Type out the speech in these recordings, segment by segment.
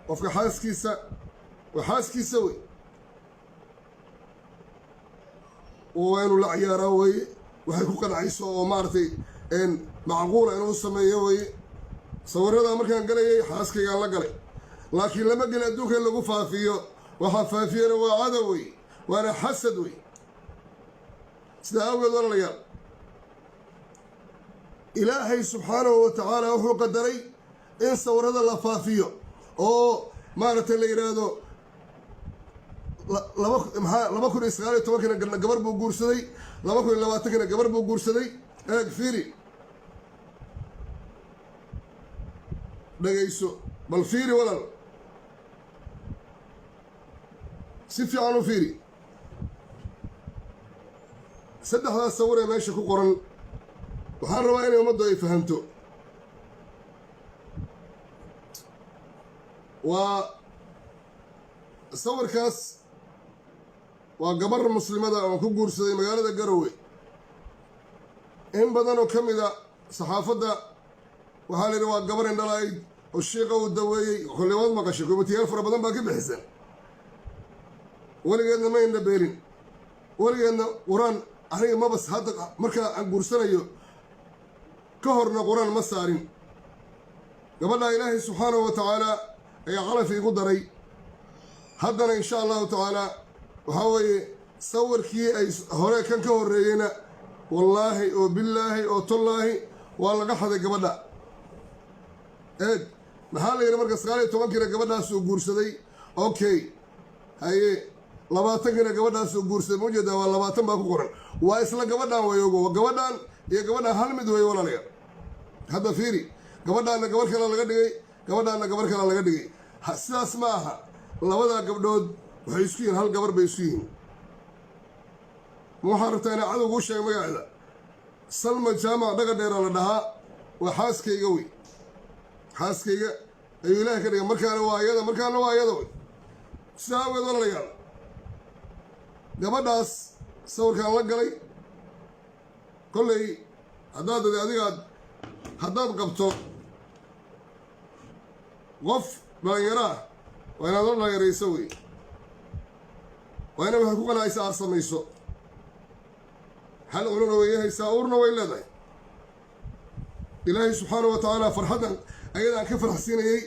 qofka xaaskiisa waa xaaskiisa wey waa inuu la ciyaaraa weye waxay ku qancayso oo maaragtay macquula inuu sameeyo weye sawiradaa markaan galayay xaaskaygaan la galay laakiin lama gelin adduunka in lagu faafiyo waxaa faafiyana waa cadow wey waana xasad wey sidaa awgeed walaalayaal ilaahay subxaanahu wa tacaala wuxuu qadaray in sawirada la faafiyo oo maaragtay la yidhaahdo 2019 gabar buu guursaday 2020 gabar buu guursaday eeg fiiri dhagayso bal fiiri walal si fiican u fiiri saddexdaas sawir ee meesha ku qoran waxaan rabaa inay ummaddu ay fahamto waa sawirkaas waa gabar muslimada oo ku guursaday magaalada Garowe in badan oo ka mid a saxaafadda waxaa la yidhi waa gabar indhalayd oo shiiqa uu daweeyey xildhibaad maqashay kombitiyaal fara badan baa ka bixisan weligeedna ma indha beelin weligeedna qur-aan aniga mabas hadda markaa aan guursanayo ka horna qur-aan ma saarin gabadha ilaahay subxaanahu wa tacaala ayaa calaf iigu daray haddana insha allahu tacaala waxaa weeye sawirkii ay hore kan ka horreeyeyna wallaahi oo billaahi oo tollaahi waa laga xaday gabadha eeg maxaa la yidhi marka 19 gabadhaasuu guursaday okay haye 20 gabadhaasuu guursaday ma ujeedaa waa 20 baa ku qoran waa isla gabadhaan wayogo gabadhaan iyo gabadhaan hal mid weeye walaalayaal hadda fiiri gabadhaanna gabar kale laga dhigay gabadhaanna gabar kale laga dhigay sidaas ma aha labadaa gabdhood waxay isku yihiin hal gabar bay isku yihiin ma waxaa rabtaa inaa cadowgu u sheega magaceeda salma jaamac dhaga dheera la dhahaa waa xaaskayga wey xaaskayga ayuu ilaahay ka dhigay markaana waa ayada markaana waa ayada wey sidaa awgeed walaalayaal gabadhaas sawirkaan la galay kolley haddaad qabto qof dhalinyaro ah waa inaad la dhalinyarayso wey waa ina waxay ku qanacaysa aad samayso hal culuna way haysaa uurna way leedahay ilaahay subxaanahu wa tacaala farxaddan ayadaan ka faraxsiinayey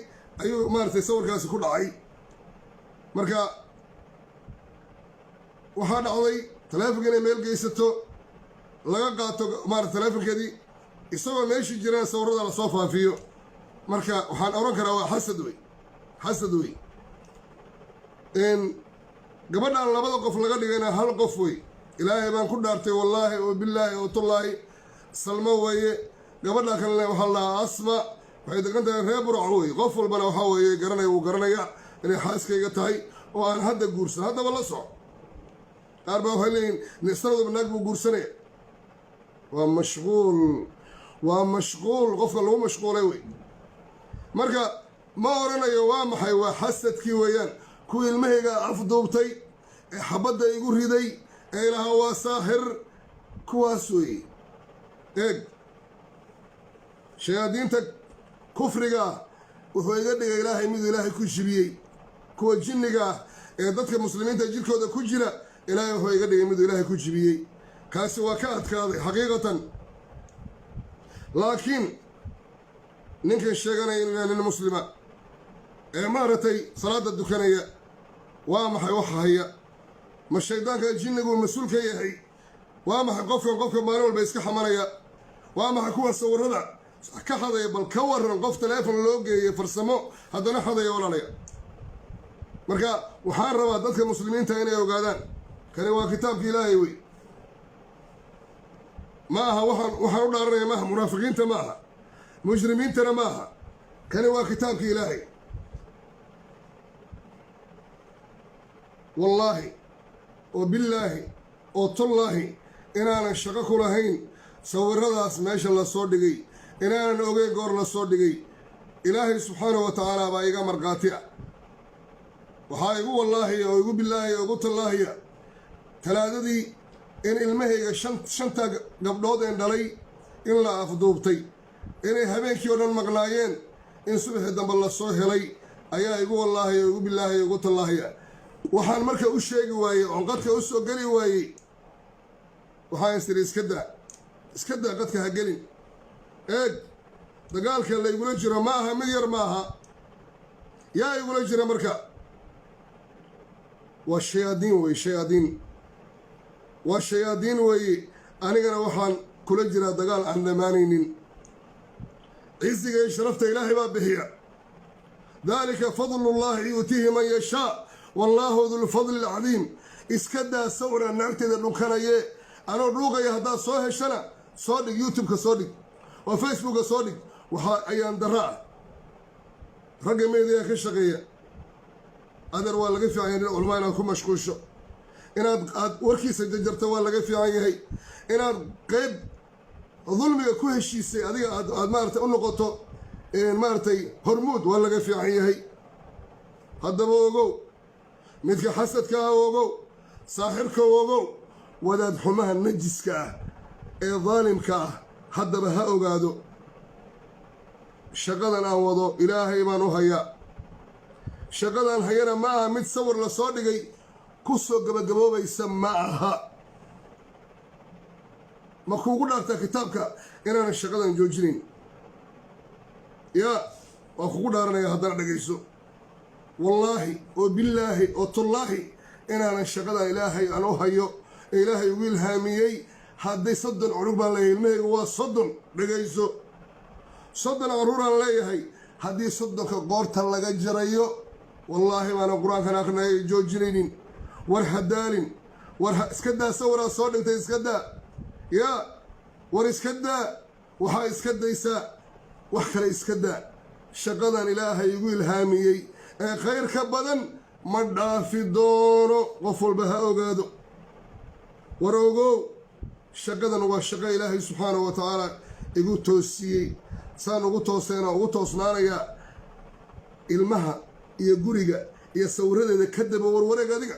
ayuu maaragtay sawirkaasi ku dhacay marka waxaa dhacday taleefonka inay meel geysato laga qaato maarata taleefonkeedii isagoo meeshii jiraan sawirada lasoo faafiyo marka waxaan oran karaa waa xasad wey gabadhaan labada qof laga dhigayna hal qof wey ilaahay baan ku dhaartay wallaahi oo billaahi oo tullaahi salmo weeye gabadha kalena waxaa lahaa asma waxay degan tahay reer burco wey qof walbana waxaa weeye garanaya wuu garanaya inay xaaskayga tahay oo aan hadda guursan haddaba la soco qaar baa waxay leeyihin nisanaduba naag buu guursanaya waa mashquul qofka lagu mashquulay wey marka ma oranayo waa maxay waa xasadkii weeyaan kuwii ilmahayga afduubtay ee xabadda igu riday ee ilahaa waa saaxir kuwaas weeye eeg shayaadiinta kufriga ah wuxuu iga dhigay ilaahay miduu ilaahay ku jibiyey kuwa jinniga ah ee dadka muslimiinta jirkooda ku jira ilaahay wuxuu iga dhigay miduu ilaahay ku jibiyey kaasi waa ka adkaaday xaqiiqatan laakiin ninkan sheeganaya inuu yahay nin muslima ee maaragtay salaada dukanaya waa maxay wax haya ma shaydaanka jinnigu mas-uul ka yahay waa maxay qofka maalin walba iska xamanaya waa maxay kuwa sawirada ka xadaya bal ka waran qof taleefon loo geeyay farsamo haddana xadaya walaalaya marka waxaan rabaa dadka muslimiinta inay ogaadaan kani waa kitaabka ilaahay wey ma aha waxaan u dhaaranaya maaha munaafiqiinta ma aha mujrimiintana ma aha kani waa kitaabka ilaahay wallaahi oo billaahi oo tullaahi inaanan shaqo ku lahayn sawiradaas meesha lasoo dhigay inaanan ogeyn goor lasoo dhigay ilaahay subxaanahu wa tacaala baa iga markhaati ah waxaa igu wallaahiya oo igu billaahiya oo igu tallaahiya talaadadii in ilmahayga shanta gabdhood een dhalay in la afduubtay inay habeenkii oo dhan maqnaayeen in subaxii dambe lasoo helay ayaa igu wallaahi igu bilaahi igu tallaahiya waxaan marka u sheegi waayey oon qadka u soo geli waayey waxaan istiri iska daa qadka ha gelin eeg dagaalka la igula jiro ma aha mid yar ma aha yaa igula jira marka waa shayaadiin wey waa shayaadiin weeye anigana waxaan kula jiraa dagaal aan dhammaanaynin ciziga iyo sharafta ilaahay baa bixiya daalika fadlullaahi yuutiihi man yashaa wallaahu dulfadli alcadiim iska daa sawiraan naagteeda dhunkanaye anoo dhuuqaya haddaad soo heshana soo dhig youtube-ka soo dhig oo facebooka soo dhig waxaa ayaan darra ah ragga meediyaa ka shaqeeya adeer waa laga fiican yahay culmaa inaad ku mashquusho aad warkiisa jajarta waa laga fiican yahay inaad qayb dulmiga ku heshiisay adiga aad maaragtay u noqoto maaragtay hormuud waa laga fiican yahay haddaba ogow midka xasadka ah ogow saaxirka ogow wadaad xumaha najiska ah ee daalimka ah haddaba ha ogaado shaqadan aan wado ilaahay baan u hayaa shaqadan hayana ma aha mid sawir la soo dhigay ku soo gabagaboobaysa ma aha ma kuugu dhaartaa kitaabka inaanan shaqadan joojinayn yaa waa kugu dhaaranaya haddana dhegayso wallaahi oo billaahi oo tullaahi inaanan shaqadan ilaahay aan u hayo ee ilaahay ugu ilhaamiyey hadday 30 cunug baan leeyahay ilmahaygu waa 30 dhegayso 30 caruuraan leeyahay haddii 30ka qoorta laga jarayo wallaahi baana qur-aankan akrinaya joojinaynin war hadaalin war iska daa sawiraa soo dhigtay iska daa yaa war iska daa waxaa iska daysaa wax kale iska daa shaqadan ilaahay igu ilhaamiyey ee khayr ka badan ma dhaafi doono qof walba ha ogaado war ogow shaqadan waa shaqo ilaahay subxaanahu wa tacaala igu toosiyey saan ugu tooseena ugu toosnaanayaa ilmaha iyo guriga iyo sawiradeeda ka daba warwareeg adiga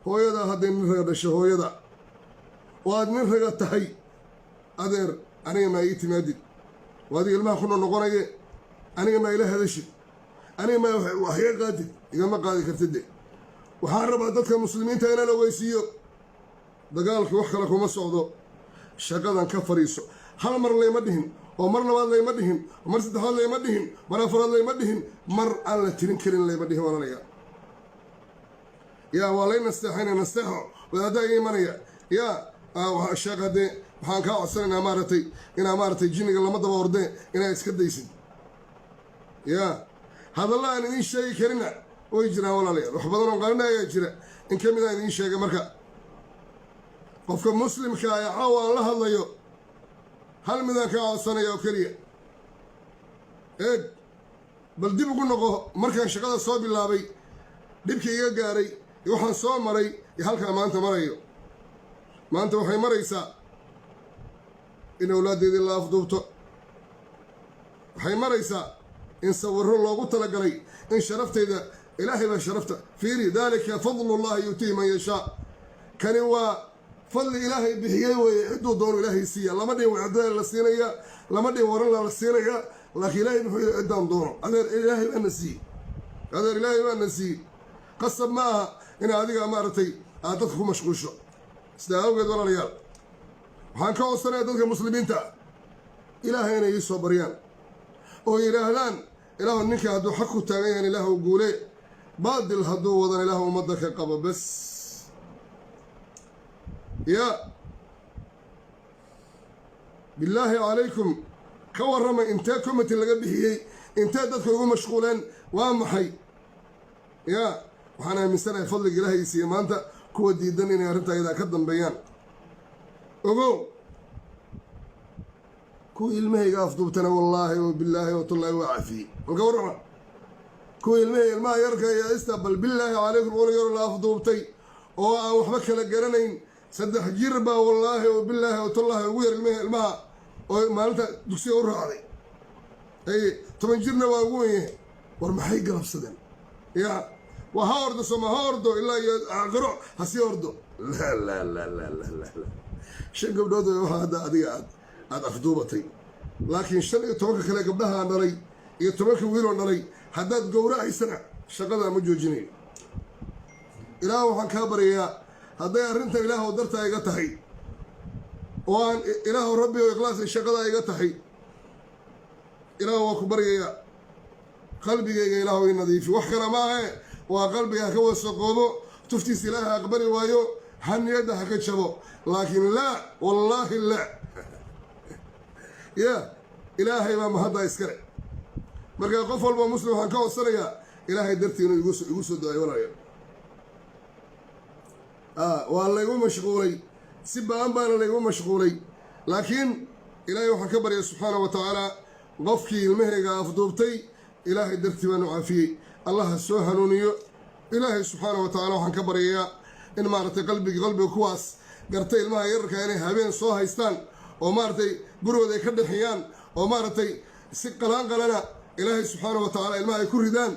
hooyadaa hadday nin raga dhasho hooyada oo aad nin raga tahay adeer aniga maa ii timaadid oo adiga ilmaha kuna noqonaye aniga maa ila hadashid aniga maa wax iga qaadid igama qaadi kartid de waxaan rabaa dadka muslimiinta inaan ogeysiiyo dagaalka wax kale kuma socdo shaqadan ka fariiso hal mar layma dhihin oo mar labaad layma dhihin oo mar saddexaad layma dhihin mar afaraad layma dhihin mar aan la tirin karin layma dhihin walaalaya yaa waa lay nasteexayna nasteexo wadaaddaa iga imanaya yaa sheekh haddee waxaan kaa codsanaynaa maaragtay inaa maaragtay jinniga lama daba ordee inaa iska daysid yaa hadalla aan idiin sheegi karina way jiraan walaalayaal wax badan oo qalina ayaa jira in ka mid aan idiin sheegay marka qofka muslimka ee caawa aan la hadlayo hal midaan kaa codsanaya oo keliya eeg bal dib ugu noqo markaan shaqada soo bilaabay dhibkii iga gaaray iyo waxaan soo maray iyo halkaa maanta marayo maanta waxay maraysaa in awlaaddeedii la afduubto waxay maraysaa in sawirro loogu talagalay in sharafteyda ilaahay baa sharafta fiiri daalika fadlullahi yuutiihi man yashaa kani waa fadli ilaahay bixiyey weeye cidduu doono ilaahay siiya lama dhihin wacdada la siinaya lama dhihin waranla la siinaya laakiin ilaahay muxuu yidhi ciddaan doono adeer ilaahay baana siiyey adeer ilaahay baana siiyey qasab ma aha inaa adiga maaragtay aad dadka ku mashquusho sidaa awgeed walaalayaal waxaan ka codsanaya dadka muslimiinta ilaahay inay ii soo baryaan oo yidhaahdaan ilaahu ninka hadduu xaq ku taagan yahan ilaahu guule baadil hadduu wadan ilaahu ummadda ka qabo bas yaa billaahi calaykum ka warramay intee comity laga bixiyey intee dadka ugu mashquuleen waa maxay yaa waxaan aaminsanahay fadliga ilaahay siiye maanta kuwa diidan inay arrinta ayadaa ka dambeeyaan ogow kuwa ilmahayga afduubtana wallaahi oo billaahi oo tullaahi waa cafiyey malka warrama kuwa ilmaha yarka iyo istabal billaahi calaykum qol yaro la afduubtay oo aan waxba kala garanayn 3 jir baa wallaahi oo billaahi oo tullaahi ugu yar ilmaha oo maalinta dugsiga u raacday ay 10 jirna waa ugu weyn war maxay galabsadeen yaa waa ha ordo soma ha ordo ilaa iyo aqro hasi ordo la shan gabdhood waxaa hadda adiga aad afduubatay laakiin 15 kale gabdhaha aan dhalay iyo 10 wiiloo dhalay haddaad gowracaysana shaqada ma joojinayo ilaah waxaan kaa baryayaa hadday arrinta ilaahow dartaa iga tahay oo aan ilaahow rabbi oo ikhlaasay shaqada iga tahay ilaah waa ku baryayaa qalbigayga ilaahow ii nadiifi wax kale maahe waa qalbiga ha ka wasaqoobo tuftiis ilaaha aqbali waayo haniyadda ha ka jabo laakiin laa wallaahi laa ya ilaahay baa mahadda iskale markaa qof walba muslim waxaan ka codsanayaa ilaahay dartii inuu igu soo duceeyo walaalayaal waa laygu mashquulay si baan baana laygu mashquulay laakiin ilaahay waxaan ka baryay subxaana wa tacaala qofkii ilmahayga afduubtay ilaahay dartii baanu caafiyey allah ha soo hanuuniyo ilaahay subxaana wa tacaala waxaan ka baryayaa in maaragtay qalbiga kuwaas gartay ilmaha yararka inay habeen soo haystaan oo maaragtay gurigooda ay ka dhexiyaan oo maaragtay si qalanqalana ilaahay subxaana wa tacaala ilmaha ay ku ridaan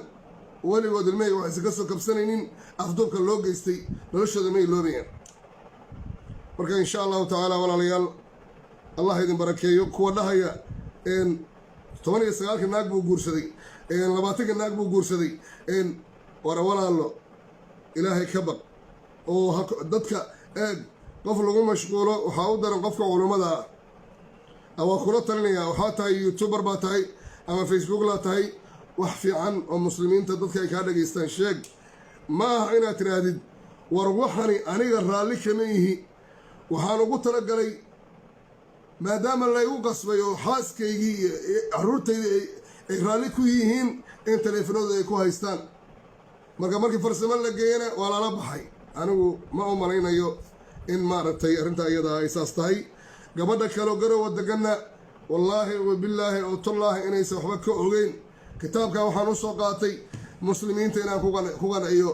weligood ilmahayga waxaysan ka soo kabsanaynin afduubka loo geystay noloshooda ma iloobayaan marka insha allahu tacaala walaalayaal allah idin barakeeyo kuwa dhahaya 19 naag buu guursaday 20 naag buu guursaday wara walaalo ilaahay ka baq oo dadka qof lagu mashquulo waxaa u daran qofka culummada ah waa kula talinayaa waxaa tahay youtuber baa tahay ama facebook laa tahay wax fiican oo muslimiinta dadka ay kaa dhageystaan sheeg ma aha inaad tirahdid war waxani aniga raalli kama ihi waxaan ugu talagalay maadaama laygu qasbay oo xaaskaygii iyo carruurtaydii ay raalli ku yihiin in taleefanooda ay ku haystaan markii farsamo la geeyana waa lala baxay anigu ma u malaynayo in maaragtay arrintaa iyada ay saas tahay gabadha kaleo garowa deganna wallaahi wabillaahi oo tallaahi inaysan waxba ka ogeyn kitaabka waxaan u soo qaatay muslimiinta inaan ku qanciyo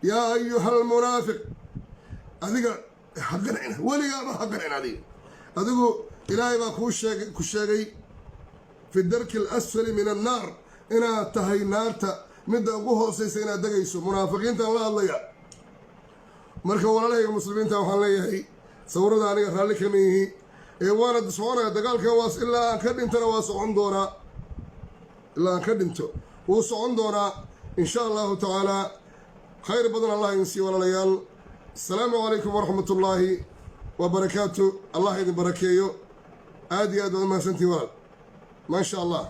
yaa ayuhal munaafiq adiga ha qancina weligaaba ha qancin adigu ilaahay baa ku sheegay fi darki alasfali min annaar inaad tahay naarta midda ugu hoosaysa inaad degayso munaafiqiintaan la hadlaya marka walaalahayga muslimiinta waxaan leeyahay sawirada aniga raalli kama yihi waana soconaya dagaalkan waas ilaa aan ka dhintana waa socon doonaa ilaa aan ka dhinto wuu socon doonaa insha allahu tacaala khayr badan allah idin siiyo walaalayaal asalaamu calaykum waraxmat ullaahi wabarakaatu allah idin barakeeyo aad iyo aad waad mahadsantihin walaal maa sha allah